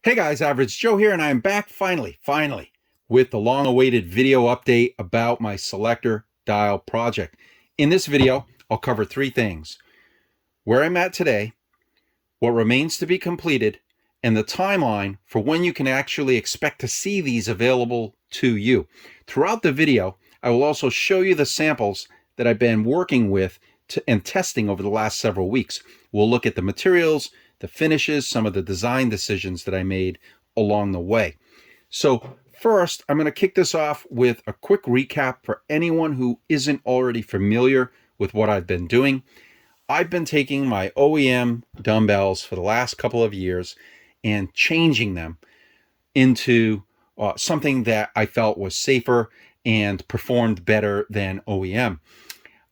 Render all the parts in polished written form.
Hey guys, Average Joe here, and I am back finally, with the long-awaited video update about my Selector Dial project. In this video, I'll cover three things: where I'm at today, what remains to be completed, and the timeline for when you can actually expect to see these available to you. Throughout the video, I will also show you the samples that I've been working with and testing over the last several weeks. We'll look at the materials, the finishes, some of the design decisions that I made along the way. So first, I'm going to kick this off with a quick recap for anyone who isn't already familiar with what I've been doing. I've been taking my OEM dumbbells for the last couple of years and changing them into something that I felt was safer and performed better than OEM.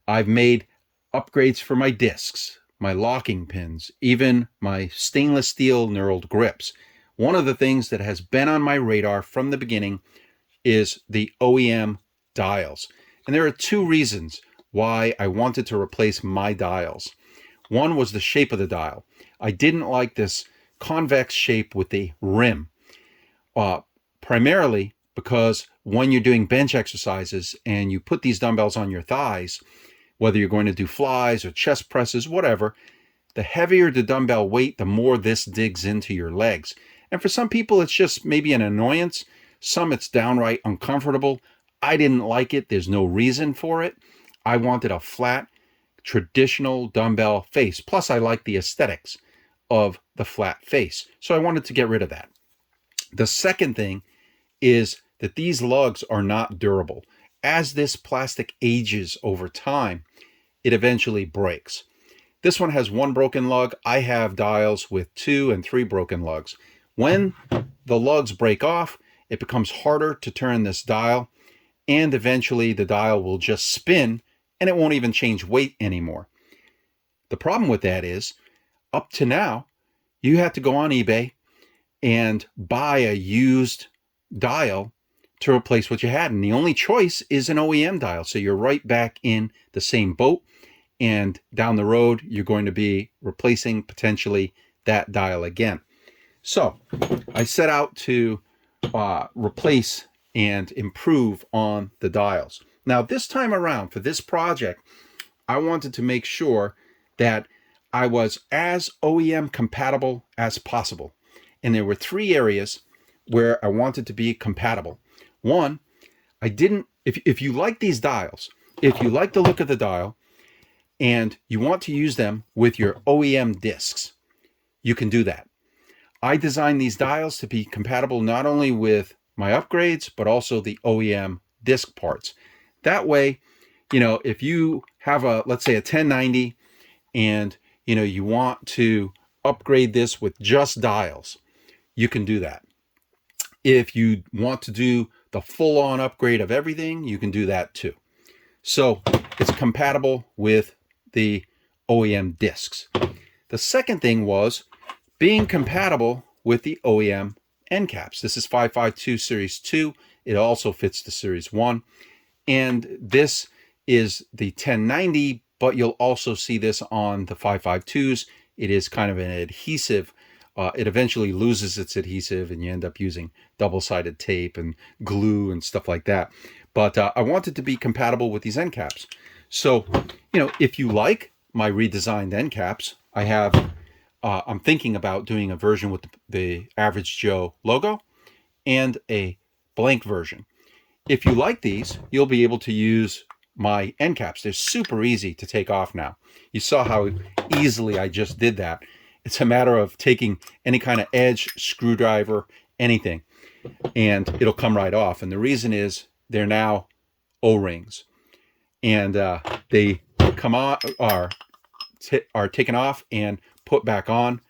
I've made upgrades for my discs, my locking pins, even my stainless steel knurled grips. One of the things that has been on my radar from the beginning is the OEM dials. And there are two reasons why I wanted to replace my dials. One was the shape of the dial. I didn't like this convex shape with the rim, primarily because when you're doing bench exercises and you put these dumbbells on your thighs, whether you're going to do flies or chest presses, whatever, the heavier the dumbbell weight, the more this digs into your legs. And for some people, it's just maybe an annoyance. Some, it's downright uncomfortable. I didn't like it. There's no reason for it. I wanted a flat, traditional dumbbell face. Plus, I like the aesthetics of the flat face. So I wanted to get rid of that. The second thing is that these lugs are not durable. As this plastic ages over time, it eventually breaks. This one has one broken lug. I have dials with 2 and 3 broken lugs. When the lugs break off, it becomes harder to turn this dial, and eventually the dial will just spin and it won't even change weight anymore. The problem with that is, up to now, you had to go on eBay and buy a used dial to replace what you had, and the only choice is an OEM dial. So you're right back in the same boat, and down the road you're going to be replacing potentially that dial again. So I set out to replace and improve on the dials. Now this time around for this project, I wanted to make sure that I was as OEM compatible as possible, and there were 3 areas where I wanted to be compatible. One, if you like these dials, if you like the look of the dial and you want to use them with your OEM discs, you can do that. I designed these dials to be compatible not only with my upgrades, but also the OEM disc parts. That way, if you have let's say a 1090 and, you want to upgrade this with just dials, you can do that. If you want to do the full-on upgrade of everything, you can do that too. So it's compatible with the OEM discs. The second thing was being compatible with the OEM end caps. This is 552 Series 2. It also fits the Series 1. And this is the 1090, but you'll also see this on the 552s. It is kind of an adhesive. It eventually loses its adhesive and you end up using double-sided tape and glue and stuff like that. But I wanted to be compatible with these end caps. So, if you like my redesigned end caps, I'm thinking about doing a version with the Average Joe logo and a blank version. If you like these, you'll be able to use my end caps. They're super easy to take off now. You saw how easily I just did that. It's a matter of taking any kind of edge, screwdriver, anything, and it'll come right off. And the reason is they're now O-rings, and they come on, are taken off and put back on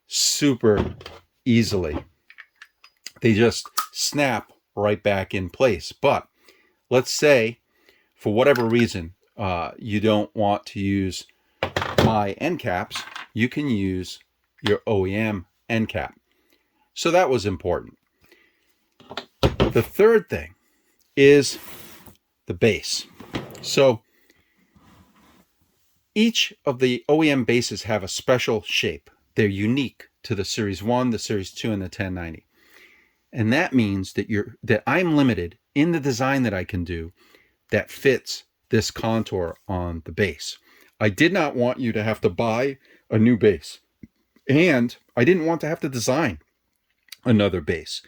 super easily. They just snap right back in place. But let's say, for whatever reason, you don't want to use my end caps, you can use your OEM end cap. So that was important. The third thing is the base. So each of the OEM bases have a special shape. They're unique to the Series 1, the Series 2, and the 1090. And that means that I'm limited in the design that I can do that fits this contour on the base. I did not want you to have to buy a new base. And I didn't want to have to design another base.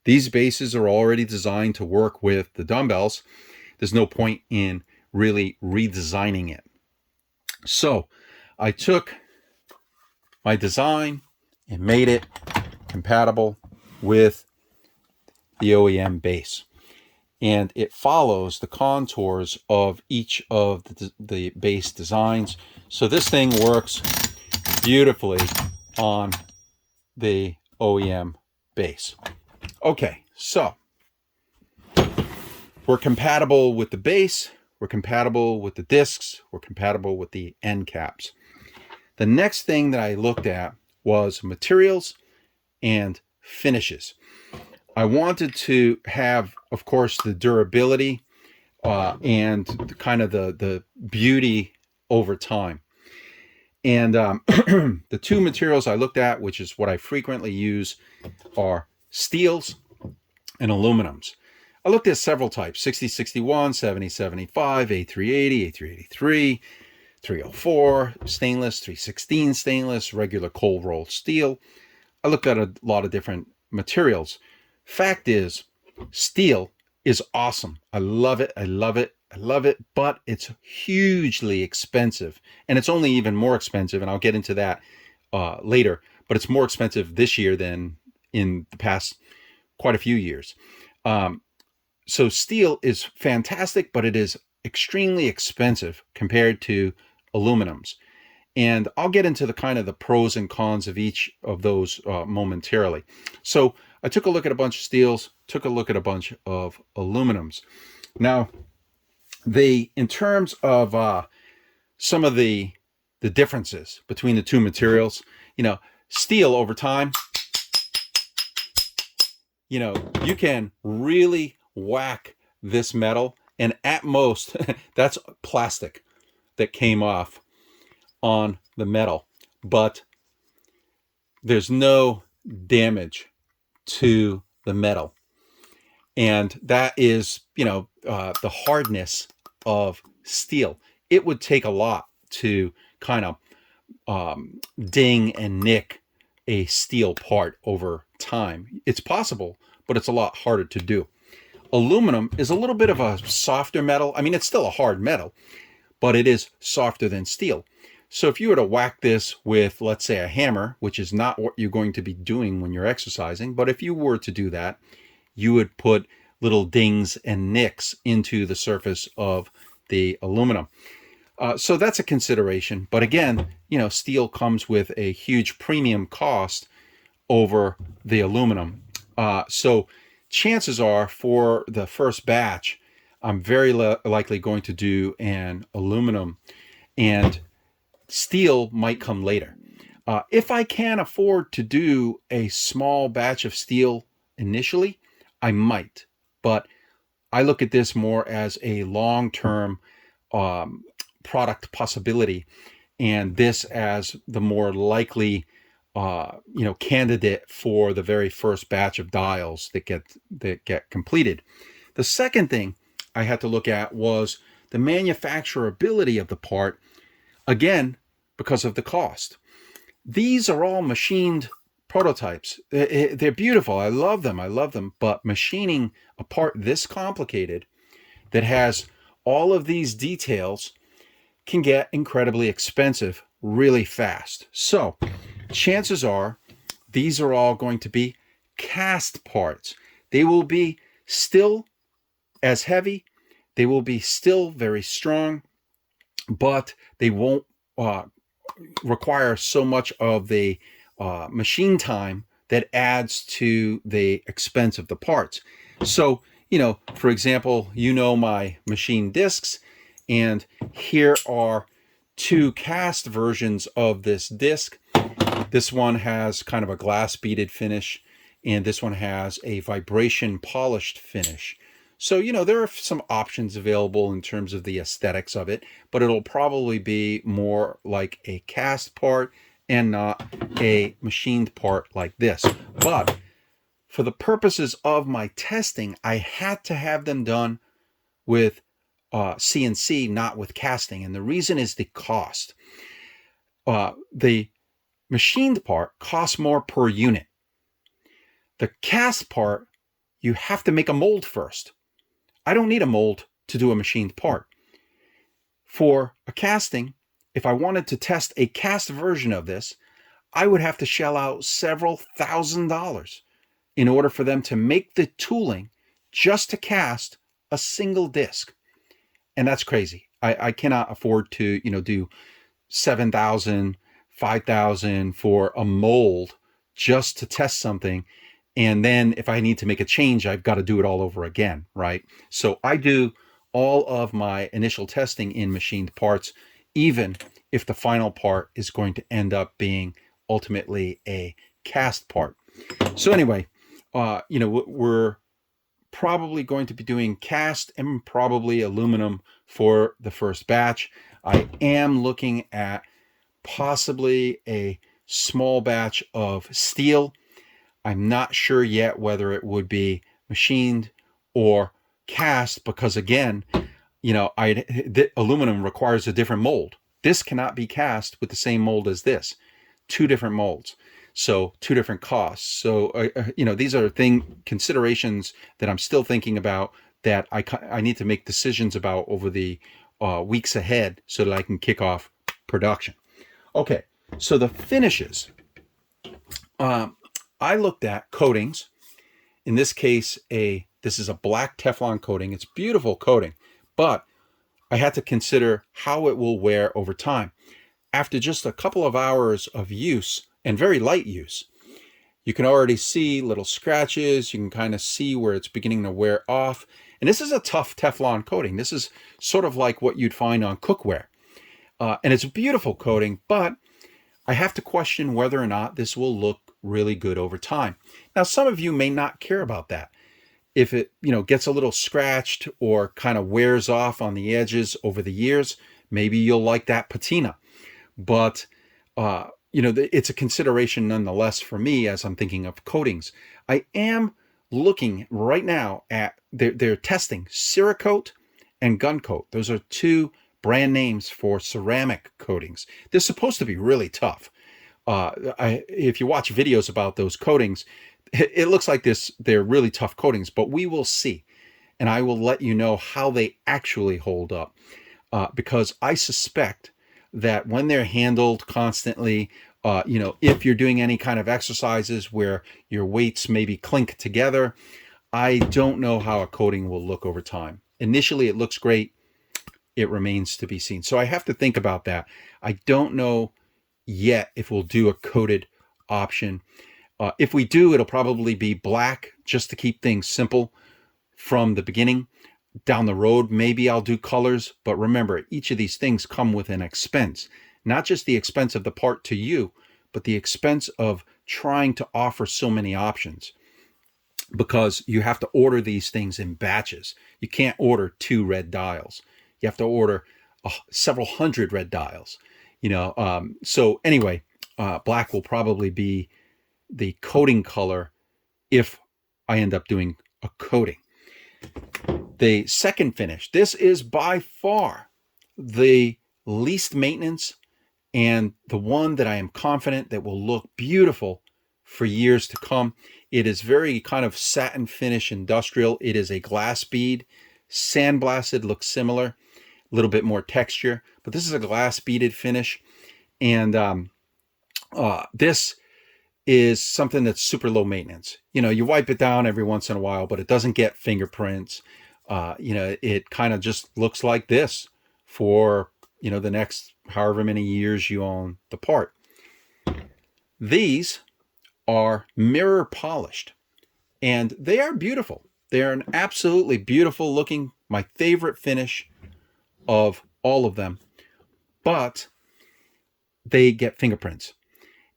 These bases are already designed to work with the dumbbells. There's no point in really redesigning it. So I took my design and made it compatible with the OEM base. And it follows the contours of each of the base designs. So this thing works beautifully on the OEM base. Okay, so we're compatible with the base, we're compatible with the discs, we're compatible with the end caps. The next thing that I looked at was materials and finishes. I wanted to have, of course, the durability and the beauty over time. And the two materials I looked at, which is what I frequently use, are steels and aluminums. I looked at several types: 6061, 7075, A380, A383, 304 stainless, 316 stainless, regular cold rolled steel. I looked at a lot of different materials. Fact is, steel is awesome. I love it. I love it. I love it, but it's hugely expensive, and it's only even more expensive, and I'll get into that later, but it's more expensive this year than in the past quite a few years. So steel is fantastic, but it is extremely expensive compared to aluminums. And I'll get into the pros and cons of each of those momentarily. So I took a look at a bunch of steels, took a look at a bunch of aluminums. Now, in terms of some of the differences between the two materials, steel over time, you can really whack this metal, and at most, that's plastic that came off on the metal, but there's no damage to the metal. And that is, the hardness of steel. It would take a lot to ding and nick a steel part over time. It's possible, but it's a lot harder to do. Aluminum is a little bit of a softer metal. I mean, it's still a hard metal, but it is softer than steel. So if you were to whack this with, let's say, a hammer, which is not what you're going to be doing when you're exercising, but if you were to do that, you would put little dings and nicks into the surface of the aluminum. So that's a consideration. But again, steel comes with a huge premium cost over the aluminum. So chances are for the first batch, I'm very likely going to do an aluminum, and steel might come later. If I can afford to do a small batch of steel initially, I might. But I look at this more as a long-term product possibility, and this as the more likely candidate for the very first batch of dials that get completed. The second thing I had to look at was the manufacturability of the part, again, because of the cost. These are all machined prototypes. They're beautiful. I love them. But machining a part this complicated that has all of these details can get incredibly expensive really fast. So chances are these are all going to be cast parts. They will be still as heavy. They will be still very strong, but they won't require so much of the machine time that adds to the expense of the parts. So, for example, my machine discs, and here are two cast versions of this disc. This one has kind of a glass beaded finish, and this one has a vibration polished finish. So, there are some options available in terms of the aesthetics of it, but it'll probably be more like a cast part and not a machined part like this. But for the purposes of my testing, I had to have them done with CNC, not with casting. And the reason is the cost. The machined part costs more per unit. The cast part, you have to make a mold first. I don't need a mold to do a machined part. For a casting, if I wanted to test a cast version of this, I would have to shell out several $1,000s in order for them to make the tooling just to cast a single disc. And that's crazy. I cannot afford to, do $7,000, $5,000 for a mold just to test something. And then if I need to make a change, I've got to do it all over again, right? So I do all of my initial testing in machined parts, even if the final part is going to end up being ultimately a cast part. So anyway, we're probably going to be doing cast and probably aluminum for the first batch. I am looking at possibly a small batch of steel. I'm not sure yet whether it would be machined or cast, because again, the aluminum requires a different mold. This cannot be cast with the same mold as this. Two different molds. So two different costs. So, these are considerations that I'm still thinking about, that I need to make decisions about over the weeks ahead so that I can kick off production. Okay, so the finishes. I looked at coatings. In this case, this is a black Teflon coating. It's beautiful coating, but I had to consider how it will wear over time. After just a couple of hours of use, and very light use, you can already see little scratches. You can kind of see where it's beginning to wear off. And this is a tough Teflon coating. This is sort of like what you'd find on cookware. And it's a beautiful coating, but I have to question whether or not this will look really good over time. Now, some of you may not care about that. If it, gets a little scratched or kind of wears off on the edges over the years, maybe you'll like that patina. But, it's a consideration nonetheless for me as I'm thinking of coatings. I am looking right now at, they're testing Cerakote and Guncoat. Those are two brand names for ceramic coatings. They're supposed to be really tough. If you watch videos about those coatings, it looks like they're really tough coatings, but we will see. And I will let you know how they actually hold up. Because I suspect that when they're handled constantly, if you're doing any kind of exercises where your weights maybe clink together, I don't know how a coating will look over time. Initially, it looks great. It remains to be seen. So I have to think about that. I don't know yet if we'll do a coated option. If we do, it'll probably be black just to keep things simple from the beginning. Down the road, maybe I'll do colors, but remember, each of these things come with an expense, not just the expense of the part to you, but the expense of trying to offer so many options, because you have to order these things in batches. You can't order 2 red dials. You have to order several hundred red dials, So anyway, black will probably be the coating color if I end up doing a coating. The second finish, this is by far the least maintenance and the one that I am confident that will look beautiful for years to come. It is very kind of satin finish industrial. It is a glass bead, sandblasted, looks similar, a little bit more texture, but this is a glass beaded finish. And this is something that's super low maintenance. You wipe it down every once in a while, but it doesn't get fingerprints. It kind of just looks like this for, the next however many years you own the part. These are mirror polished, and they are beautiful. They're an absolutely beautiful looking, my favorite finish of all of them, but they get fingerprints.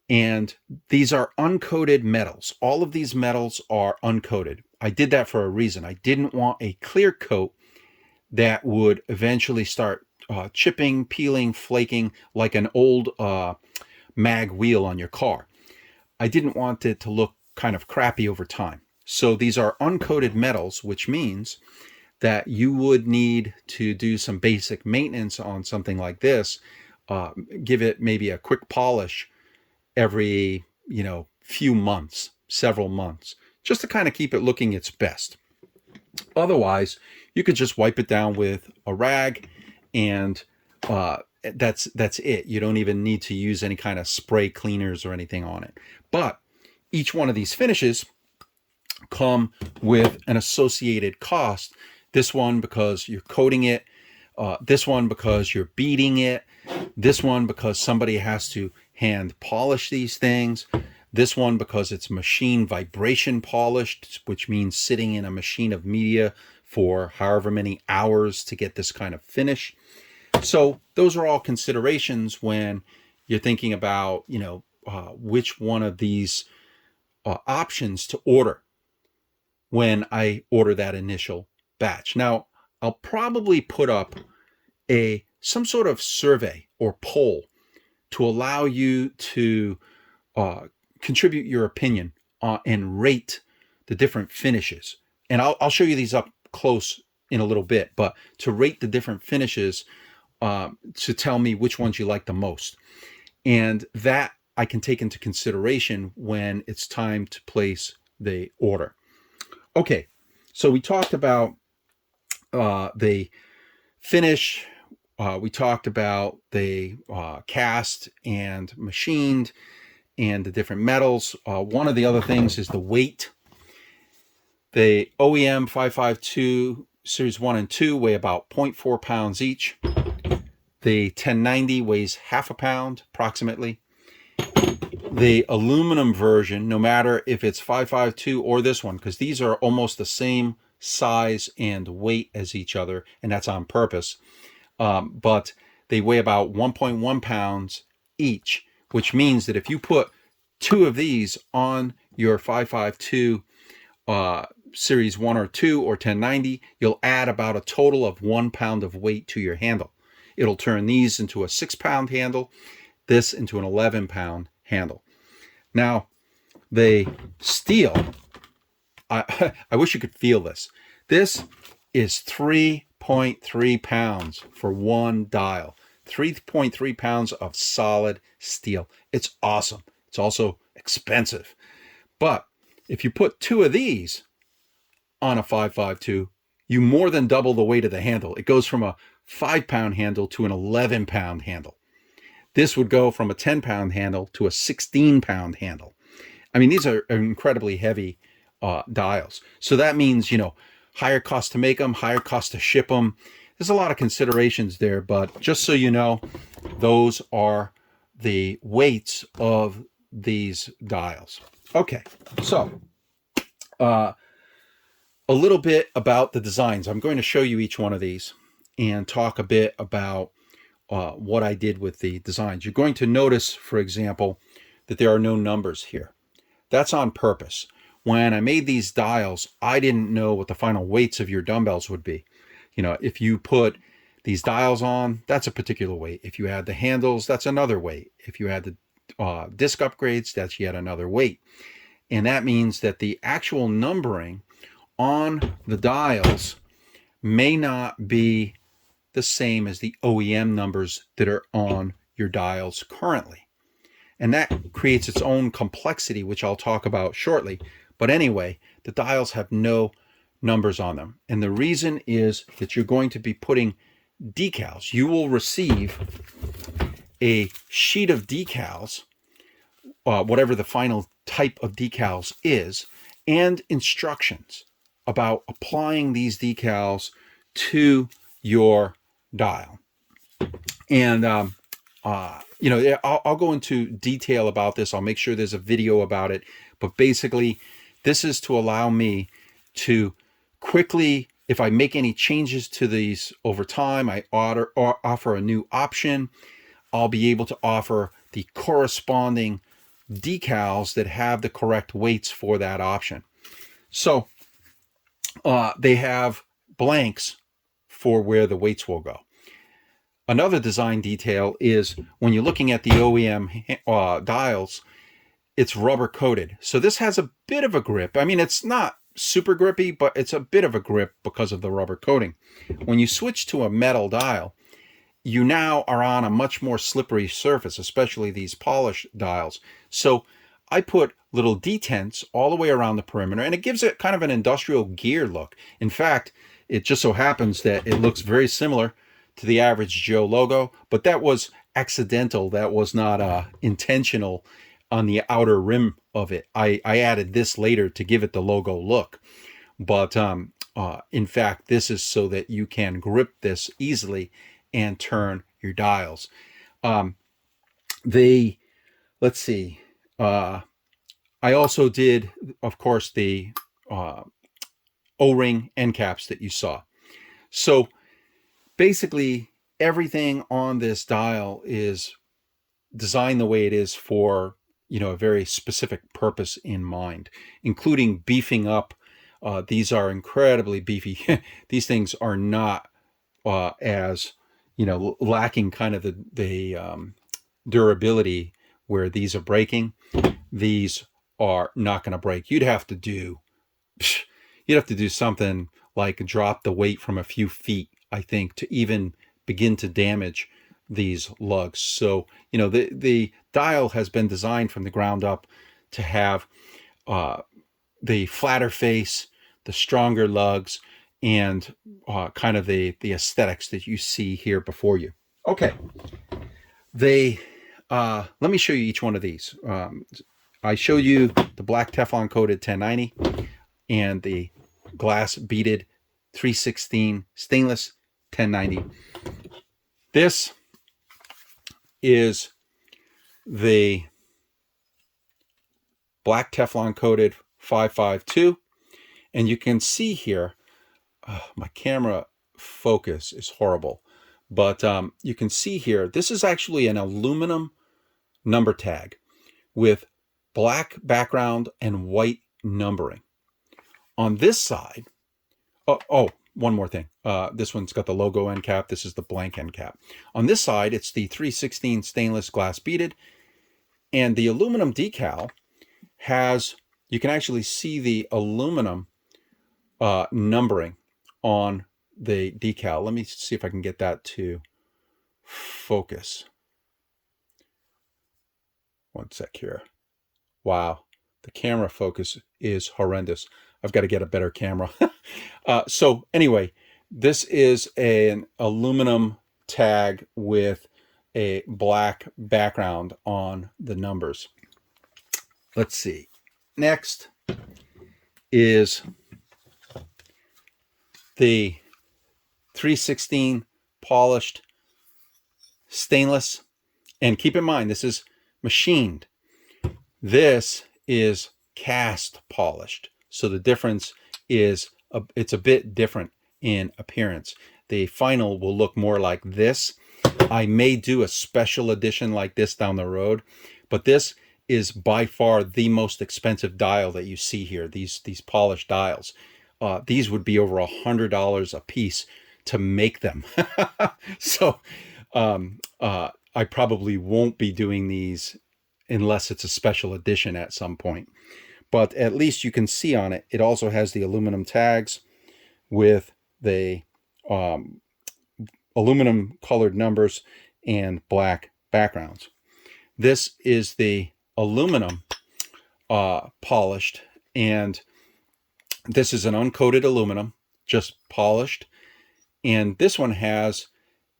And these are uncoated metals. All of these metals are uncoated. I did that for a reason. I didn't want a clear coat that would eventually start chipping, peeling, flaking like an old mag wheel on your car. I didn't want it to look kind of crappy over time. So these are uncoated metals, which means that you would need to do some basic maintenance on something like this. Give it maybe a quick polish every, few months, several months, just to kind of keep it looking its best. Otherwise, you could just wipe it down with a rag, and that's it. You don't even need to use any kind of spray cleaners or anything on it. But each one of these finishes come with an associated cost. This one because you're coating it, this one because you're beating it, this one because somebody has to hand polish these things, this one because it's machine vibration polished, which means sitting in a machine of media for however many hours to get this kind of finish. So those are all considerations when you're thinking about, which one of these options to order when I order that initial batch. Now, I'll probably put up some sort of survey or poll to allow you to contribute your opinion and rate the different finishes. And I'll show you these up close in a little bit, but to rate the different finishes, to tell me which ones you like the most. And that I can take into consideration when it's time to place the order. Okay, so we talked about the finish, we talked about the cast and machined and the different metals. One of the other things is the weight. The OEM 552 Series 1 and 2 weigh about 0.4 pounds each. The 1090 weighs half a pound approximately. The aluminum version, no matter if it's 552 or this one, because these are almost the same size and weight as each other, and that's on purpose, but they weigh about 1.1 pounds each, which means that if you put 2 of these on your 552 Series 1 or 2 or 1090, you'll add about a total of 1 pound of weight to your handle. It'll turn these into a 6-pound handle, this into an 11-pound handle. Now, the steel, I wish you could feel this. This is 3.3 pounds for one dial. 3.3 pounds of solid steel. It's awesome. It's also expensive. But if you put 2 of these on a 552, you more than double the weight of the handle. It goes from a 5-pound handle to an 11-pound handle. This would go from a 10-pound handle to a 16-pound handle. I mean, these are incredibly heavy dials. So that means, higher cost to make them, higher cost to ship them. There's a lot of considerations there, but just so you know, those are the weights of these dials. Okay, so a little bit about the designs. I'm going to show you each one of these and talk a bit about what I did with the designs. You're going to notice, for example, that there are no numbers here. That's on purpose. When I made these dials, I didn't know what the final weights of your dumbbells would be. If you put these dials on, that's a particular weight. If you add the handles, that's another weight. If you add the disc upgrades, that's yet another weight. And that means that the actual numbering on the dials may not be the same as the OEM numbers that are on your dials currently. And that creates its own complexity, which I'll talk about shortly. But anyway, the dials have no numbers on them. And the reason is that you're going to be putting decals. You will receive a sheet of decals, whatever the final type of decals is, and instructions about applying these decals to your dial. And I'll go into detail about this. I'll make sure there's a video about it. But basically, this is to allow me to quickly, if I make any changes to these over time, I offer a new option, I'll be able to offer the corresponding decals that have the correct weights for that option. So they have blanks for where the weights will go. Another design detail is when you're looking at the OEM dials, it's rubber coated. So this has a bit of a grip. I mean, it's not super grippy, but it's a bit of a grip because of the rubber coating. When you switch to a metal dial, you now are on a much more slippery surface, especially these polished dials. So I put little detents all the way around the perimeter, and it gives it kind of an industrial gear look. In fact, it just so happens that it looks very similar to the Average Joe logo, but that was accidental. That was not intentional on the outer rim of it. I added this later to give it the logo look. But in fact, this is so that you can grip this easily and turn your dials. Let's see. I also did, of course, the O-ring end caps that you saw. So basically, everything on this dial is designed the way it is for, a very specific purpose in mind, including beefing up. These are incredibly beefy. These things are not as, lacking kind of the durability where these are breaking. These are not going to break. You'd have to do something like drop the weight from a few feet, I think, to even begin to damage these lugs. So, the dial has been designed from the ground up to have the flatter face, the stronger lugs, and kind of the aesthetics that you see here before you. Okay. Let me show you each one of these. I showed you the black Teflon coated 1090 and the glass beaded 316 stainless 1090. This is the black Teflon coated 552, and you can see here, my camera focus is horrible, but you can see here, this is actually an aluminum number tag with black background and white numbering. On this side, one more thing. This one's got the logo end cap. This is the blank end cap. On this side, it's the 316 stainless glass beaded, and the aluminum decal has, you can actually see the aluminum numbering on the decal. Let me see if I can get that to focus. One sec here. Wow, the camera focus is horrendous. I've got to get a better camera. So anyway, this is an aluminum tag with a black background on the numbers. Let's see. Next is the 316 polished stainless. And keep in mind, this is machined. This is cast polished. So the difference is it's a bit different in appearance. The final will look more like this. I may do a special edition like this down the road, but this is by far the most expensive dial that you see here, these polished dials. These would be over $100 a piece to make them. So I probably won't be doing these unless it's a special edition at some point. But at least you can see on it, it also has the aluminum tags with the aluminum colored numbers and black backgrounds. This is the aluminum polished, and this is an uncoated aluminum, just polished. And this one has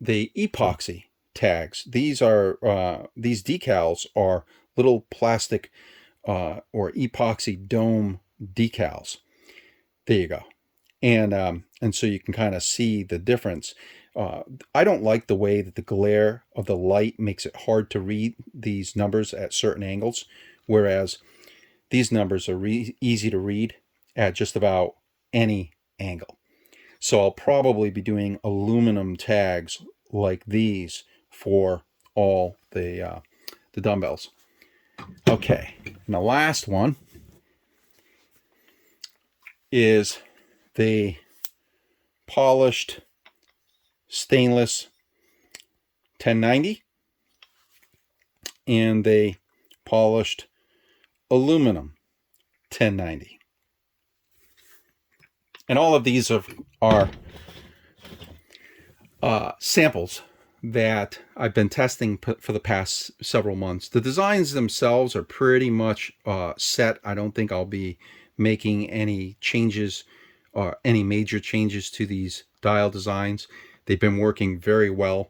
the epoxy tags. These decals are little plastic or epoxy dome decals. There you go. And so you can kind of see the difference. I don't like the way that the glare of the light makes it hard to read these numbers at certain angles, whereas these numbers are easy to read at just about any angle. So I'll probably be doing aluminum tags like these for all the dumbbells. Okay, and the last one is the polished stainless 1090, and a polished aluminum 1090. And all of these are samples that I've been testing for the past several months. The designs themselves are pretty much set. I don't think I'll be making any changes or any major changes to these dial designs. They've been working very well.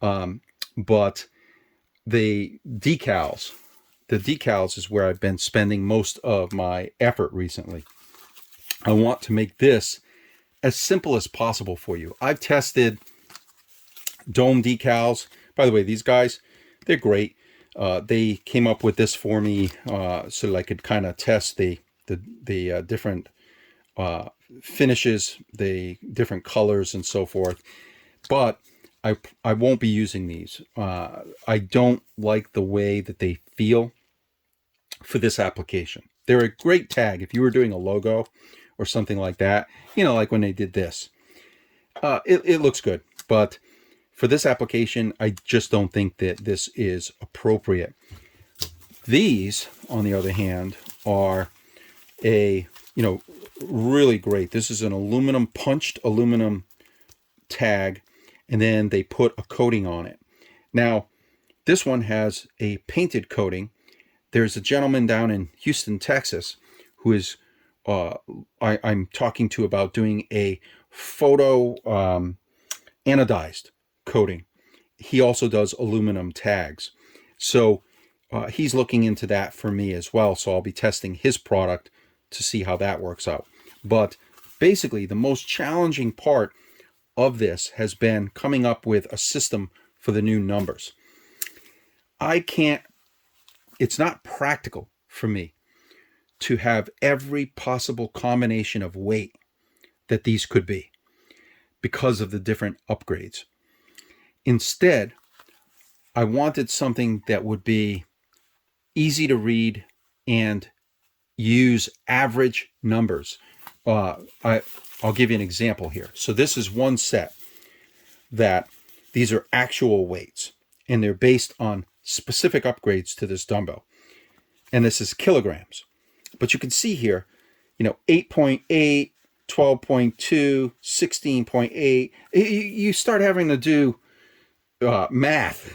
But the decals is where I've been spending most of my effort recently. I want to make this as simple as possible for you. I've tested dome decals. By the way, these guys, they're great. They came up with this for me so that I could kind of test the different finishes, the different colors and so forth. But I won't be using these. I don't like the way that they feel for this application. They're a great tag if you were doing a logo or something like that, you know, like when they did this. It looks good, but for this application, I just don't think that this is appropriate. These, on the other hand, are really great. This is an punched aluminum tag, and then they put a coating on it. Now, this one has a painted coating. There's a gentleman down in Houston, Texas, who is I'm talking to about doing a photo anodized coating. He also does aluminum tags. So he's looking into that for me as well. So I'll be testing his product to see how that works out. But basically, the most challenging part of this has been coming up with a system for the new numbers. It's not practical for me to have every possible combination of weight that these could be because of the different upgrades. Instead, I wanted something that would be easy to read and use average numbers. I'll give you an example here. So this is one set that these are actual weights, and they're based on specific upgrades to this dumbbell. And this is kilograms. But you can see here, 8.8, 12.2, 16.8. You start having to do math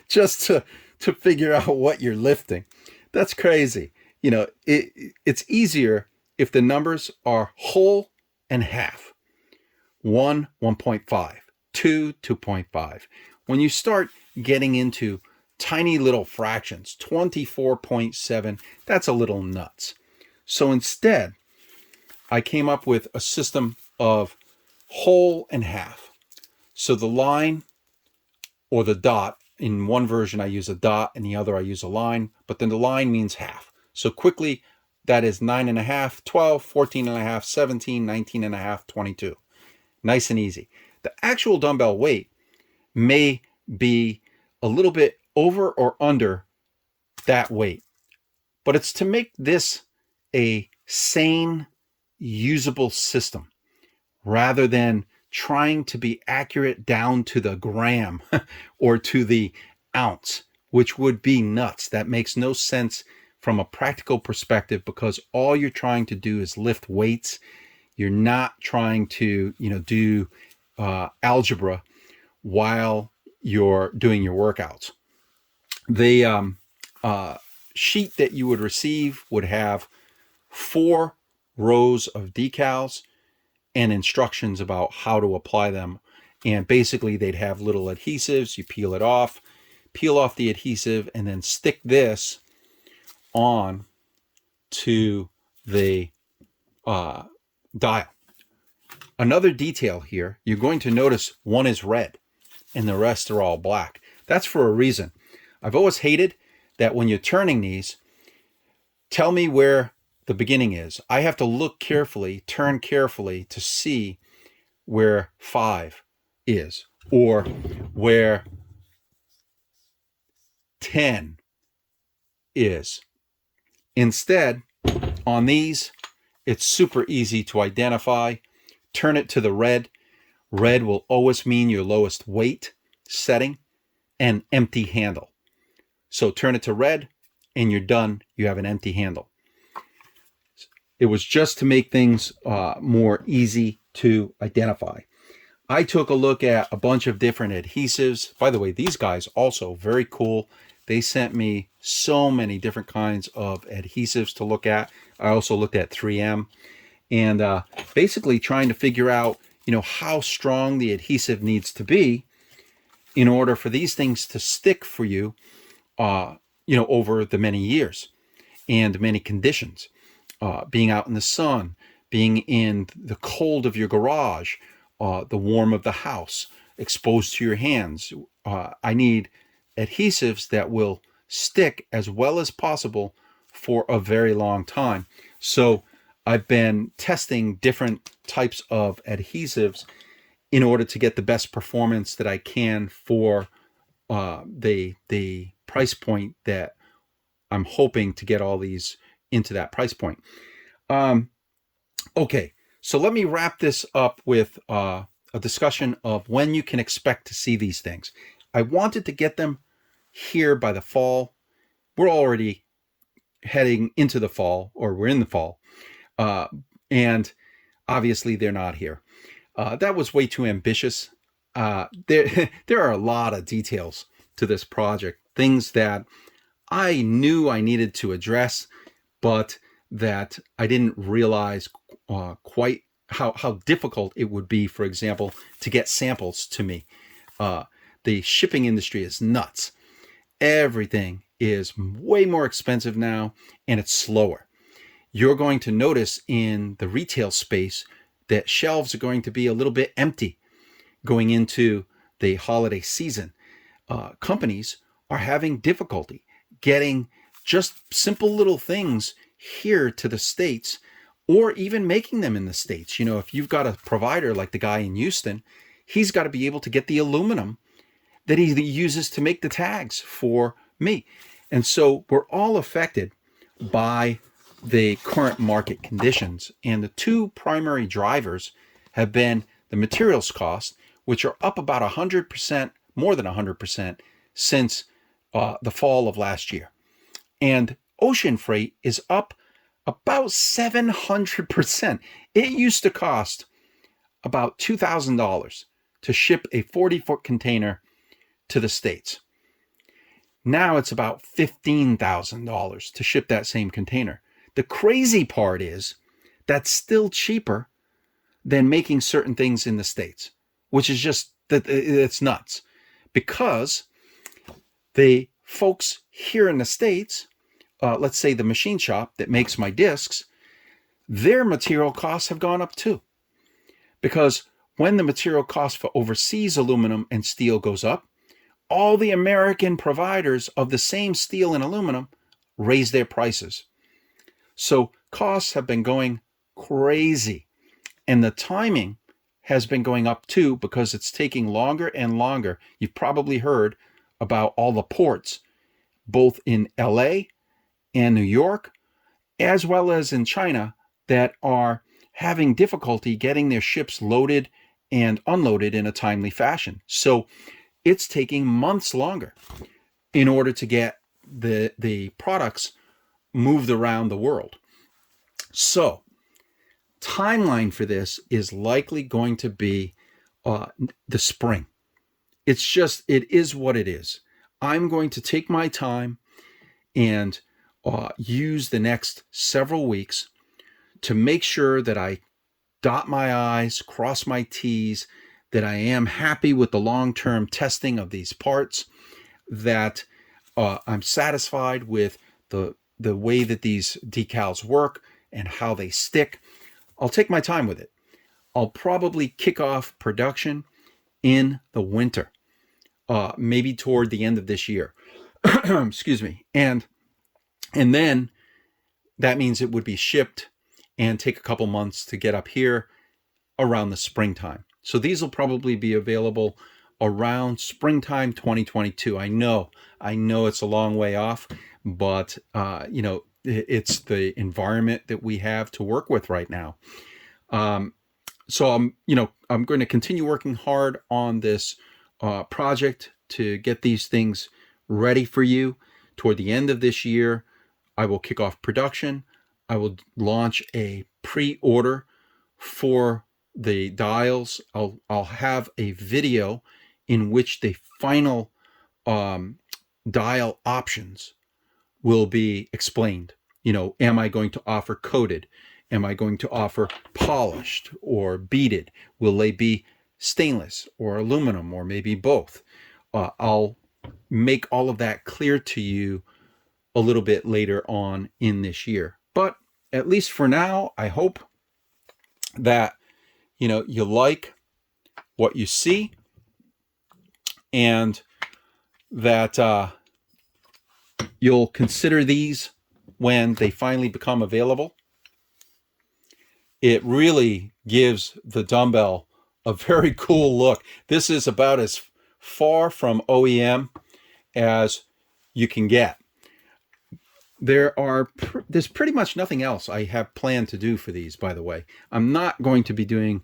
just to figure out what you're lifting. That's crazy. It's easier if the numbers are whole and half. 1, 1.5, 2, 2.5. When you start getting into tiny little fractions, 24.7, that's a little nuts. So instead, I came up with a system of whole and half. So the line or the dot, in one version I use a dot, and the other I use a line, but then the line means half. So quickly, that is 9.5, 12, 14.5, 17, 19.5, 22. Nice and easy. The actual dumbbell weight may be a little bit over or under that weight, but it's to make this a sane, usable system rather than trying to be accurate down to the gram or to the ounce, which would be nuts. That makes no sense from a practical perspective, because all you're trying to do is lift weights. You're not trying to, do algebra while you're doing your workouts. The sheet that you would receive would have 4 rows of decals and instructions about how to apply them. And basically they'd have little adhesives. You peel off the adhesive, and then stick this on to the dial. Another detail here, you're going to notice one is red and the rest are all black. That's for a reason. I've always hated that when you're turning these, tell me where the beginning is. I have to look carefully, turn carefully to see where 5 is, or where 10 is. Instead, on these, it's super easy to identify. Turn it to the red. Red will always mean your lowest weight. setting, and empty handle. So turn it to red and you're done. You have an empty handle. It was just to make things more easy to identify. I took a look at a bunch of different adhesives. By the way, these guys also very cool. They sent me so many different kinds of adhesives to look at. I also looked at 3M and basically trying to figure out, how strong the adhesive needs to be in order for these things to stick for you, over the many years and many conditions. Being out in the sun, being in the cold of your garage, the warm of the house, exposed to your hands. I need adhesives that will stick as well as possible for a very long time. So I've been testing different types of adhesives in order to get the best performance that I can for the price point that I'm hoping to get all these into that price point. Okay, so let me wrap this up with a discussion of when you can expect to see these things. I wanted to get them here by the fall. We're already heading into the fall, or we're in the fall, and obviously they're not here. That was way too ambitious. There are a lot of details to this project, things that I knew I needed to address, but that I didn't realize quite how difficult it would be, for example, to get samples to me. The shipping industry is nuts. Everything is way more expensive now, and it's slower. You're going to notice in the retail space that shelves are going to be a little bit empty going into the holiday season. Companies are having difficulty getting just simple little things here to the States, or even making them in the States. If you've got a provider like the guy in Houston, he's got to be able to get the aluminum that he uses to make the tags for me. And so we're all affected by the current market conditions. And the two primary drivers have been the materials cost, which are up about 100%, more than 100% since the fall of last year. And ocean freight is up about 700%. It used to cost about $2,000 to ship a 40-foot container to the States. Now it's about $15,000 to ship that same container. The crazy part is that's still cheaper than making certain things in the States, which is just, it's nuts. Because the folks here in the States, let's say the machine shop that makes my discs, their material costs have gone up too. Because when the material cost for overseas aluminum and steel goes up, all the American providers of the same steel and aluminum raise their prices. So costs have been going crazy. And the timing has been going up too, because it's taking longer and longer. You've probably heard about all the ports, both in LA and New York, as well as in China, that are having difficulty getting their ships loaded and unloaded in a timely fashion. So it's taking months longer in order to get the products moved around the world. So timeline for this is likely going to be the spring. It is what it is. I'm going to take my time and use the next several weeks to make sure that I dot my I's, cross my T's, that I am happy with the long-term testing of these parts, that I'm satisfied with the way that these decals work and how they stick. I'll take my time with it. I'll probably kick off production in the winter, maybe toward the end of this year. Excuse me. And then that means it would be shipped and take a couple months to get up here around the springtime. So these will probably be available around springtime 2022. I know it's a long way off, but it's the environment that we have to work with right now. So I'm going to continue working hard on this project to get these things ready for you. Toward the end of this year, I will kick off production. I will launch a pre-order for the dials. I'll have a video in which the final dial options will be explained. You know, am I going to offer coated? Am I going to offer polished or beaded? Will they be stainless or aluminum or maybe both? I'll make all of that clear to you a little bit later on in this year. But at least for now, I hope that, you know, you like what you see and that you'll consider these when they finally become available. It really gives the dumbbell a very cool look. This is about as far from OEM as you can get. There's pretty much nothing else I have planned to do for these, by the way. I'm not going to be doing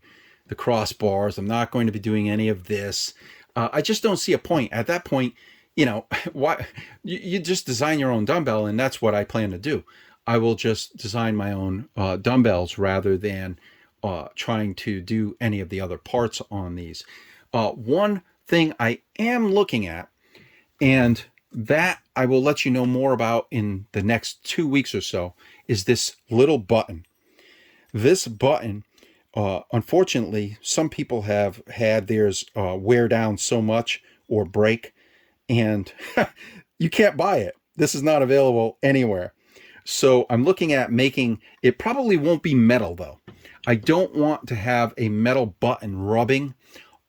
the crossbars. I'm not going to be doing any of this. I just don't see a point. At that point, you know, why you just design your own dumbbell, and that's what I plan to do. I will just design my own dumbbells rather than trying to do any of the other parts on these. One thing I am looking at, and that I will let you know more about in the next 2 weeks or so, is this little button. This button, unfortunately, some people have had theirs wear down so much or break, and you can't buy it. This is not available anywhere. So I'm looking at making, it probably won't be metal though. I don't want to have a metal button rubbing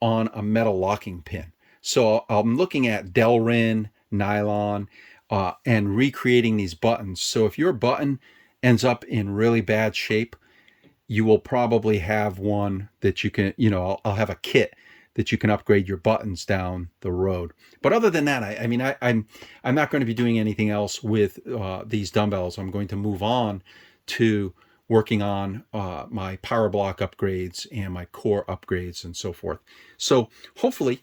on a metal locking pin. So I'm looking at Delrin, nylon, and recreating these buttons. So if your button ends up in really bad shape, you will probably have one that you can, you know, I'll have a kit that you can upgrade your buttons down the road. But other than that, I mean, I'm not going to be doing anything else with these dumbbells. I'm going to move on to working on my power block upgrades and my core upgrades and so forth. So hopefully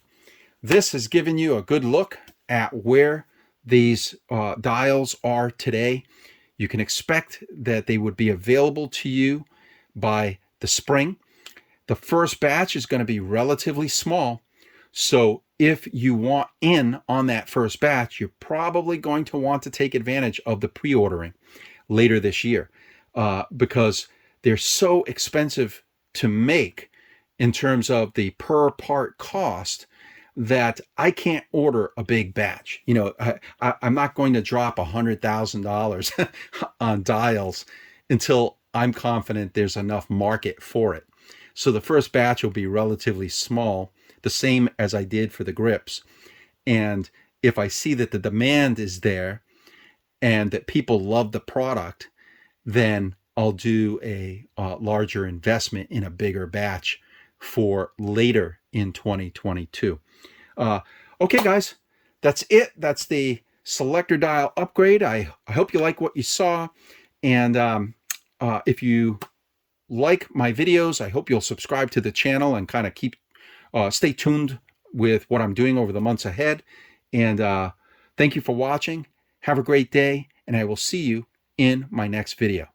this has given you a good look at where these dials are today. You can expect that they would be available to you by the spring. The first batch is going to be relatively small. So if you want in on that first batch, you're probably going to want to take advantage of the pre-ordering later this year because they're so expensive to make in terms of the per part cost that I can't order a big batch. You know, I'm not going to drop $100,000 on dials until I'm confident there's enough market for it. So the first batch will be relatively small, the same as I did for the grips. And if I see that the demand is there and that people love the product, then I'll do a larger investment in a bigger batch for later in 2022. Okay, guys, that's it. That's the Selector Dial upgrade. I hope you like what you saw. And if you like my videos, I hope you'll subscribe to the channel and kind of stay tuned with what I'm doing over the months ahead. And thank you for watching. Have a great day, and I will see you in my next video.